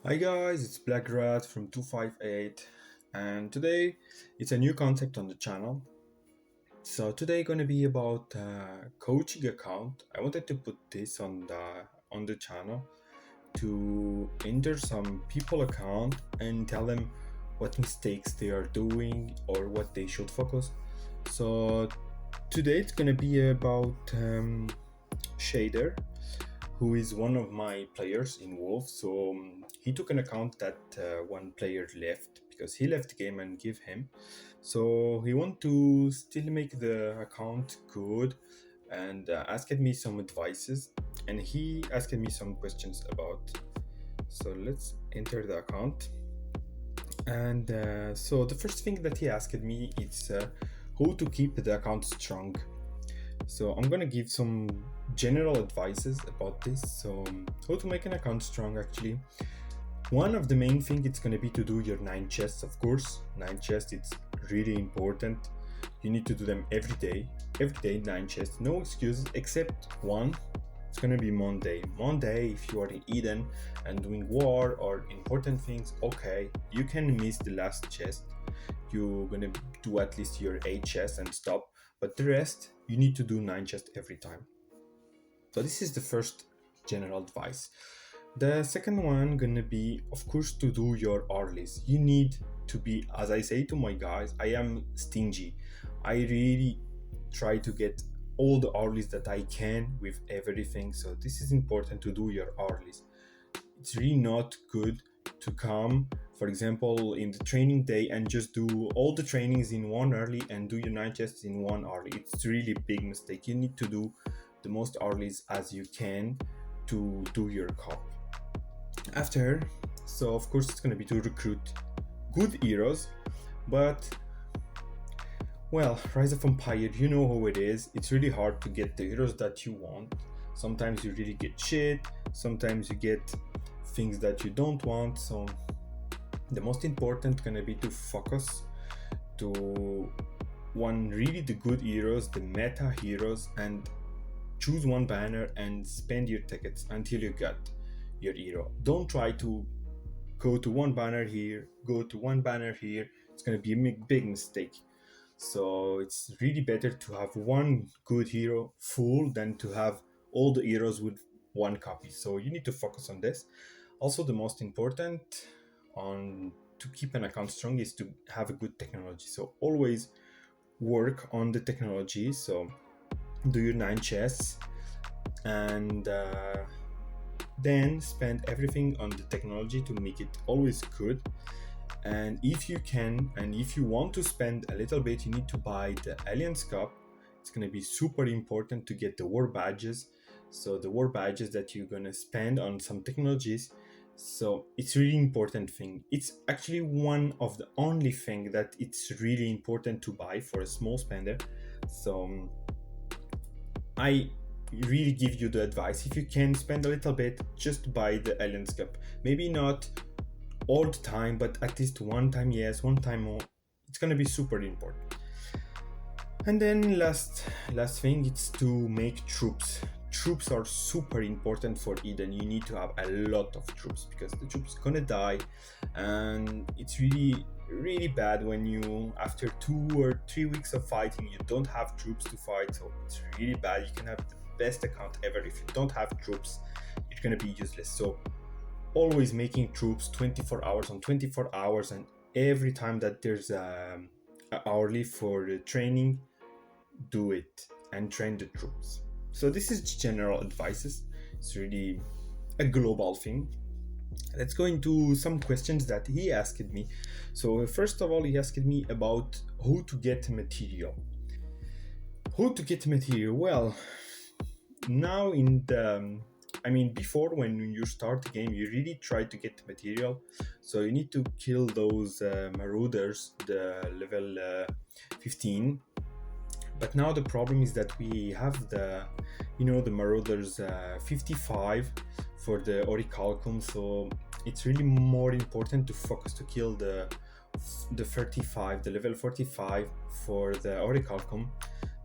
Hi guys, it's Black Rat from 258 and today it's a new concept on the channel. So today gonna be about coaching account. I wanted to put this on the channel to enter some people account and tell them what mistakes they are doing or what they should focus. So today it's gonna be about Shader, who is one of my players in Wolf. So he took an account that one player left because he left the game and give him. So he want to still make the account good and asked me some advices, and he asked me some questions about. So let's enter the account. And so the first thing that he asked me is how to keep the account strong. So I'm gonna give some general advices about this. So how to make an account strong actually. One of the main thing it's gonna be to do your 9 chests, of course. 9 chests, it's really important. You need to do them every day. Every day 9 chests, no excuses except one. It's gonna be Monday. Monday, if you are in Eden and doing war or important things, okay, you can miss the last chest. You're gonna do at least your 8 chests and stop. But the rest, you need to do 9 chests every time. So this is the first general advice. The second one gonna be, of course, to do your earlies. You need to be, as I say to my guys, I am stingy. I really try to get all the earlies that I can with everything. So this is important to do your earlies. It's really not good to come, for example, in the training day and just do all the trainings in one early and do your 9 chests in one early. It's really big mistake. You need to do the most earlies as you can to do your cup. After, so of course it's going to be to recruit good heroes, but well, Rise of Empire, you know how it is. It's really hard to get the heroes that you want. Sometimes you really get shit, sometimes you get things that you don't want. So the most important gonna be to focus to one really the good heroes, the meta heroes, and choose one banner and spend your tickets until you get your hero. Don't try to go to one banner here, go to one banner here. It's gonna be a big mistake. So it's really better to have one good hero full than to have all the heroes with one copy. So you need to focus on this. Also, the most important on to keep an account strong is to have a good technology. So always work on the technology. So do your 9 chests and then spend everything on the technology to make it always good. And if you can, and if you want to spend a little bit, you need to buy the Alliance Cup. It's going to be super important to get the war badges. So the war badges that you're going to spend on some technologies. So it's really important thing. It's actually one of the only thing that it's really important to buy for a small spender. So I really give you the advice. If you can spend a little bit, just buy the Alliance Cup. Maybe not all the time, but at least one time yes, one time more. It's gonna be super important. And then last thing, it's to make troops. Troops are super important for Eden. You need to have a lot of troops because the troops gonna die, and it's really bad when you after 2 or 3 weeks of fighting you don't have troops to fight. So it's really bad. You can have the best account ever. If you don't have troops, you're gonna be useless. So always making troops 24 hours on 24 hours, and every time that there's a hourly for the training, do it and train the troops. So this is general advices. It's really a global thing. Let's go into some questions that he asked me. So first of all, he asked me about how to get material. Well, now in the before, when you start the game, you really try to get material. So you need to kill those marauders, the level 15. But now the problem is that we have the marauders 55 for the orichalcum. So it's really more important to focus to kill the 35, the level 45 for the orichalcum.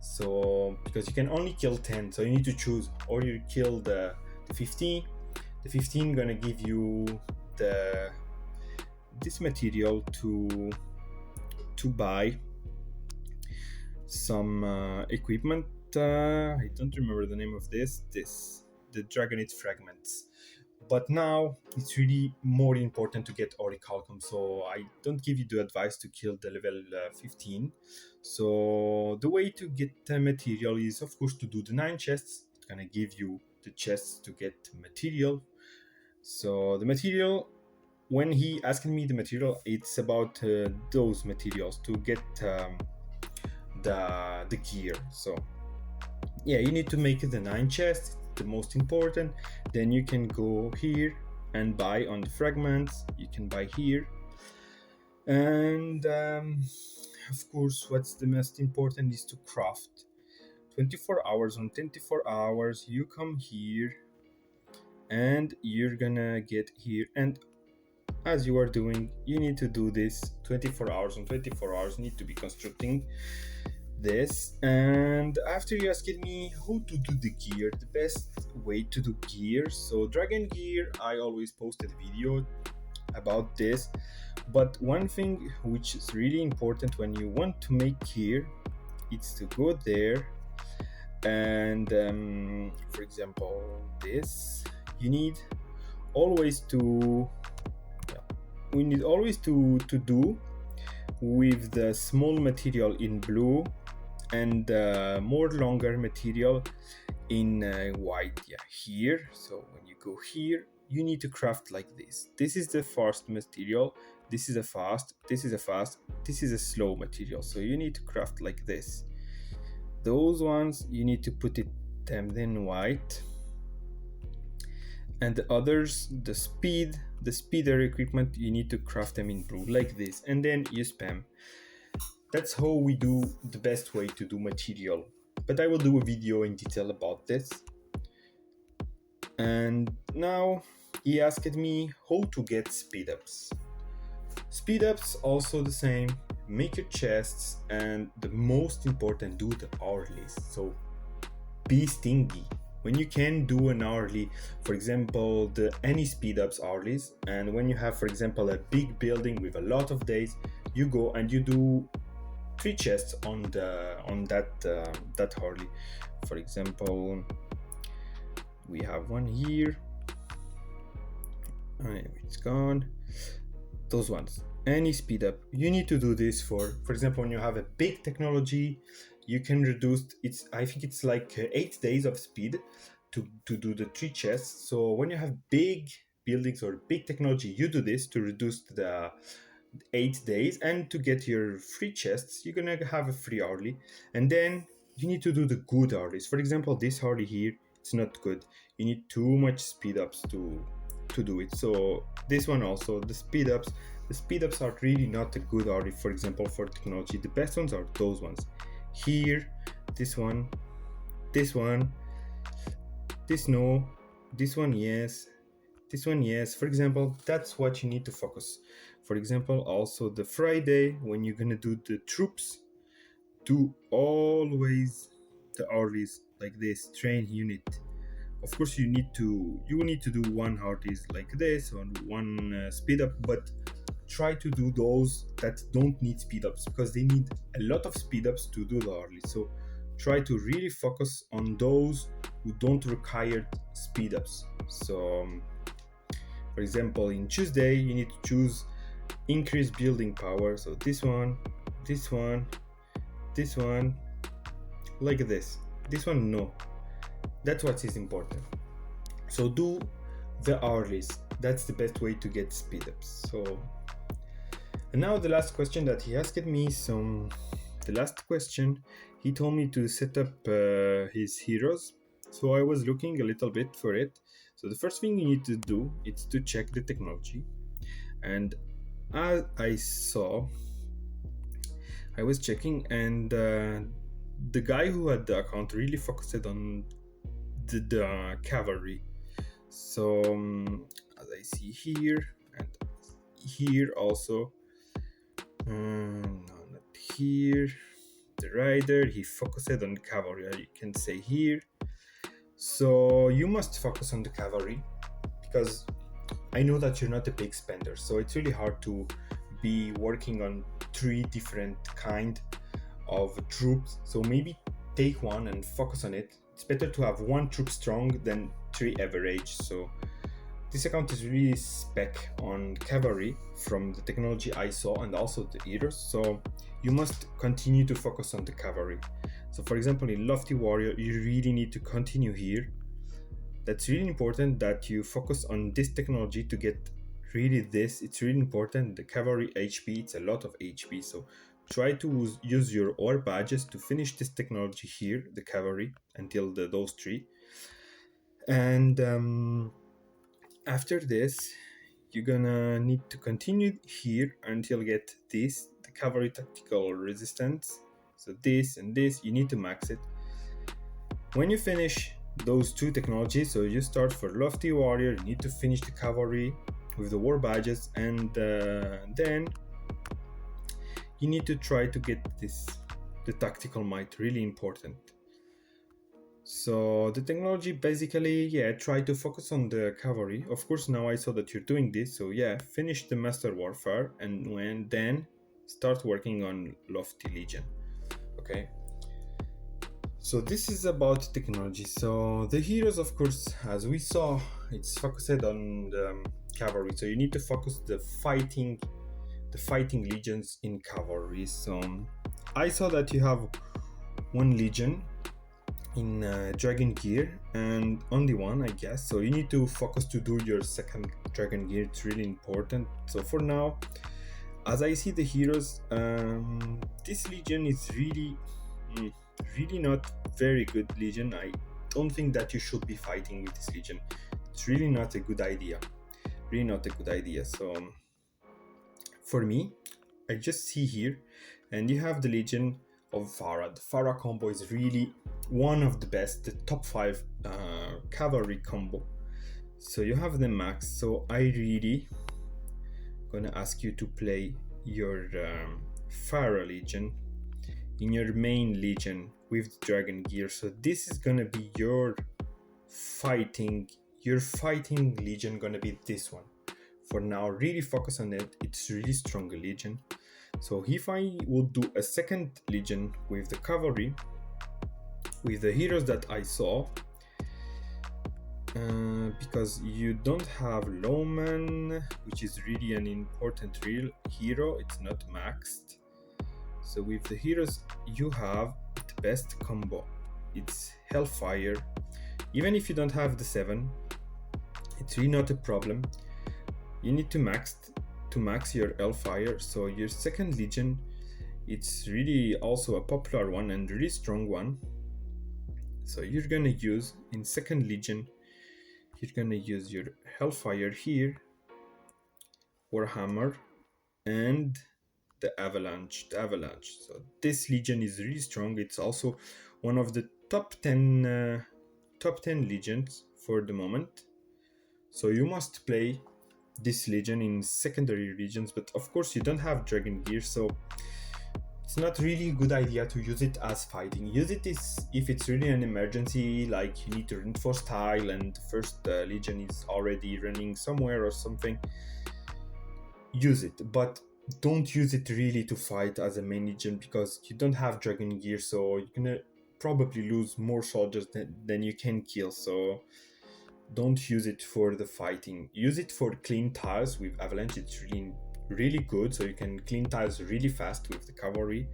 So because you can only kill 10, so you need to choose, or you kill the 15. The 15 gonna give you this material to buy some equipment. I don't remember the name of the Dragonite fragments. But now it's really more important to get Orichalcum, so I don't give you the advice to kill the level 15. So the way to get material is, of course, to do the 9 chests. It's gonna give you the chests to get material. So the material, when he asked me the material, it's about those materials to get the gear. So yeah, you need to make the 9 chests, the most important. Then you can go here and buy on the fragments. You can buy here, and of course, what's the most important is to craft. 24 hours. On 24 hours you come here and you're gonna get here, and as you are doing, you need to do this 24 hours. On 24 hours you need to be constructing this. And after you asked me how to do the gear, the best way to do gear, so dragon gear, I always posted a video about this. But one thing which is really important when you want to make gear, it's to go there and for example this, you need always to do with the small material in blue and more longer material in white. Yeah, here. So when you go here, you need to craft like this. This is the fast material, this is a fast, this is a fast, this is a slow material. So you need to craft like this. Those ones you need to put them in white, and the others, the speeder equipment, you need to craft them in blue like this, and then you spam. That's how we do the best way to do material, but I will do a video in detail about this. And now he asked me how to get speed ups. Speed ups also the same, make your chests, and the most important, do the hourlies. So be stingy. When you can do an hourly, for example, any speed ups hourlies, and when you have, for example, a big building with a lot of days, you go and you do 3 chests on that hourly. For example, we have one here. It's gone. Those ones, any speed up, you need to do this for example, when you have a big technology, you can reduce I think it's like 8 days of speed to do the 3 chests. So when you have big buildings or big technology, you do this to reduce the 8 days, and to get your free chests, you're gonna have a free hourly. And then you need to do the good hourlies. For example, this hourly here, it's not good, you need too much speed ups to do it. So this one also, the speed ups are really not a good hourly. For example, for technology, the best ones are those ones here. This one, this no, this one yes, this one yes. For example, that's what you need to focus. For example, also the Friday, when you're gonna do the troops, do always the hourlies like this. Train unit, of course you will need to do 1 hourlies like this on 1 speed up, but try to do those that don't need speed ups, because they need a lot of speed ups to do the hourly. So try to really focus on those who don't require speed ups. So for example, in Tuesday you need to choose increase building power. So this one, like this. This one, no. That's what is important. So do the hourlies. That's the best way to get speed ups. So, and now the last question that he asked me. So the last question, he told me to set up his heroes. So I was looking a little bit for it. So the first thing you need to do is to check the technology. And as I saw, I was checking, and the guy who had the account really focused on the cavalry. So as I see here, and here also, no, not here, the rider, he focused on cavalry, you can say here. So you must focus on the cavalry, because I know that you're not a big spender, so it's really hard to be working on 3 different kind of troops. So maybe take one and focus on it. It's better to have 1 troop strong than 3 average. So this account is really spec on cavalry from the technology I saw, and also the heroes. So you must continue to focus on the cavalry. So for example, in Lofty Warrior, you really need to continue here. That's really important that you focus on this technology to get really this. It's really important. The cavalry HP, it's a lot of HP. So try to use your ore badges to finish this technology here, the cavalry, until those 3. And after this, you're gonna need to continue here until get this, the cavalry tactical resistance. So this and this, you need to max it. When you finish those 2 technologies, so you start for Lofty Warrior, you need to finish the cavalry with the war badges, and then you need to try to get the tactical might, really important. So the technology basically, try to focus on the cavalry. Of course, now I saw that you're doing this, so finish the Master Warfare, and then start working on Lofty Legion. Okay. So this is about technology. So the heroes, of course, as we saw, it's focused on the cavalry. So you need to focus the fighting legions in cavalry. So I saw that you have 1 legion in Dragon Gear, and only 1, I guess. So you need to focus to do your second Dragon Gear. It's really important. So for now, as I see the heroes, this legion is really not very good legion. I don't think that you should be fighting with this legion. It's really not a good idea. Really not a good idea. So for me, I just see here, and you have the legion of Farah. The Farah combo is really one of the best, the top 5 cavalry combo. So you have the max. So I really gonna ask you to play your Farah legion in your main legion with Dragon Gear. So this is gonna be your fighting legion, gonna be this one. For now, really focus on it. It's really strong legion. So if I would do a second legion with the cavalry, with the heroes that I saw, because you don't have Lowman, which is really an important real hero, it's not maxed. So with the heroes you have the best combo, it's Hellfire. Even if you don't have the 7, it's really not a problem. You need to max your Hellfire. So your second legion, it's really also a popular one and really strong one. So you're gonna use in second legion, you're gonna use your Hellfire here, Warhammer, and the Avalanche. So this legion is really strong. It's also one of the top 10 legions for the moment. So you must play this legion in secondary regions, but of course you don't have Dragon Gear, so it's not really a good idea to use it as fighting. Use it if it's really an emergency, like you need to reinforce tile and the first legion is already running somewhere or something. Use it, but don't use it really to fight as a main legion, because you don't have Dragon Gear, so you're gonna probably lose more soldiers than you can kill. So don't use it for the fighting. Use it for clean tiles with Avalanche. It's really good, so you can clean tiles really fast with the cavalry,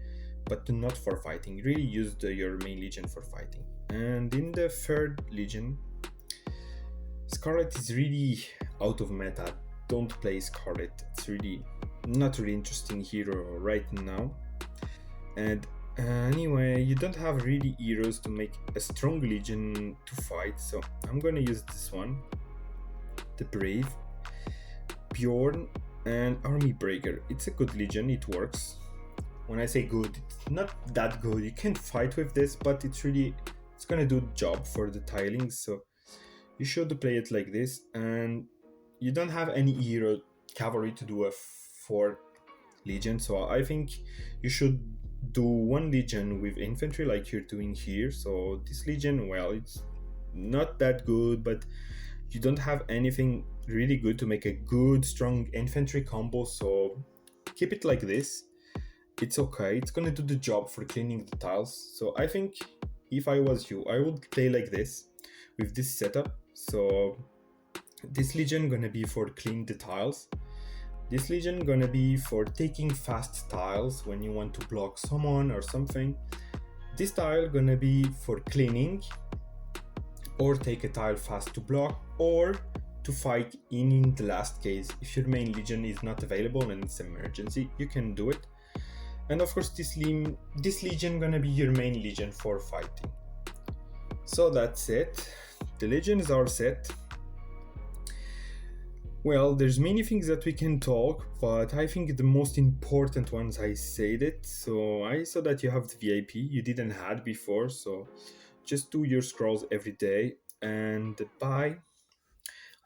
but not for fighting. Really use your main legion for fighting. And in the third legion, Scarlet is really out of meta. Don't play Scarlet. It's really not really interesting hero right now. And anyway, you don't have really heroes to make a strong legion to fight, so I'm gonna use this one, the Brave, Bjorn, and Army Breaker. It's a good legion, it works. When I say good, it's not that good. You can fight with this, but it's gonna do the job for the tiling, so you should play it like this. And you don't have any hero cavalry to do a 4 legion, so I think you should do 1 legion with infantry like you're doing here. So this legion, well, it's not that good, but you don't have anything really good to make a good strong infantry combo, so keep it like this. It's okay, it's gonna do the job for cleaning the tiles. So I think if I was you, I would play like this with this setup. So this legion gonna be for clean the tiles. This legion gonna be for taking fast tiles when you want to block someone or something. This tile gonna be for cleaning or take a tile fast to block, or to fight in the last case. If your main legion is not available and it's emergency, you can do it. And of course this legion gonna be your main legion for fighting. So that's it. The legions are set. Well, there's many things that we can talk, but I think the most important ones I said it. So I saw that you have the VIP you didn't had before, so just do your scrolls every day and buy.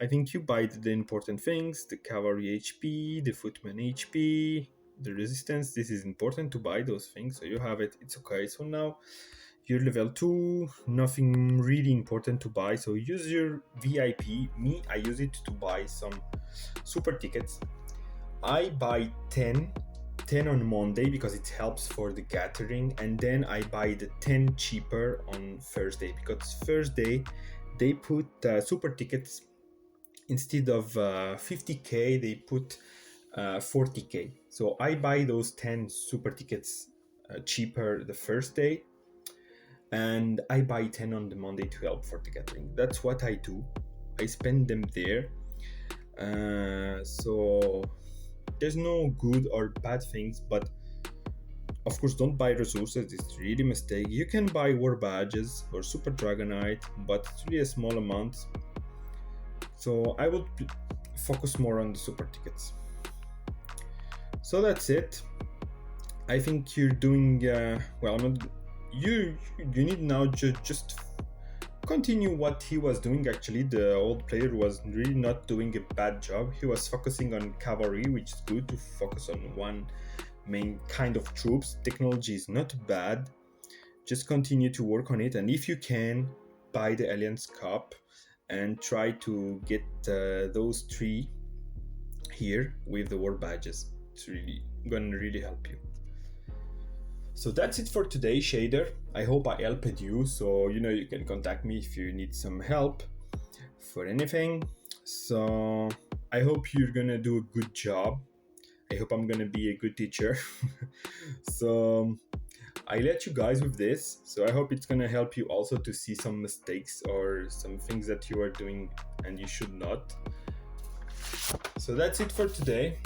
I think you buy the important things, the cavalry HP, the footman HP, the resistance. This is important to buy those things, so you have it, it's okay. So now you're level 2, nothing really important to buy, so use your VIP. Me, I use it to buy some super tickets. I buy 10 on Monday because it helps for the gathering, and then I buy the 10 cheaper on Thursday, because Thursday they put super tickets. Instead of 50k, they put 40k. So I buy those 10 super tickets cheaper the first day, and I buy 10 on the Monday to help for the gathering. That's what I do. I spend them there. So there's no good or bad things, but of course don't buy resources, it's really a mistake. You can buy war badges or super dragonite, but it's really a small amount. So I would focus more on the super tickets. So that's it. I think you're doing well. You need now just continue what he was doing. Actually, the old player was really not doing a bad job. He was focusing on cavalry, which is good to focus on one main kind of troops. Technology is not bad. Just continue to work on it, and if you can, buy the Alliance Cup and try to get those 3 here with the war badges. It's really gonna really help you. So that's it for today, Shader. I hope I helped you. So you can contact me if you need some help for anything. So I hope you're gonna do a good job. I hope I'm gonna be a good teacher. So I let you guys with this. So I hope it's gonna help you also to see some mistakes or some things that you are doing and you should not. So that's it for today.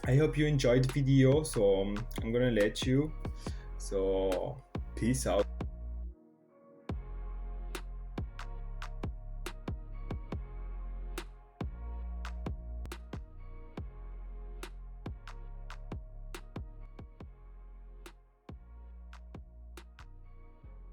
I hope you enjoyed the video. So I'm gonna let you. So peace out.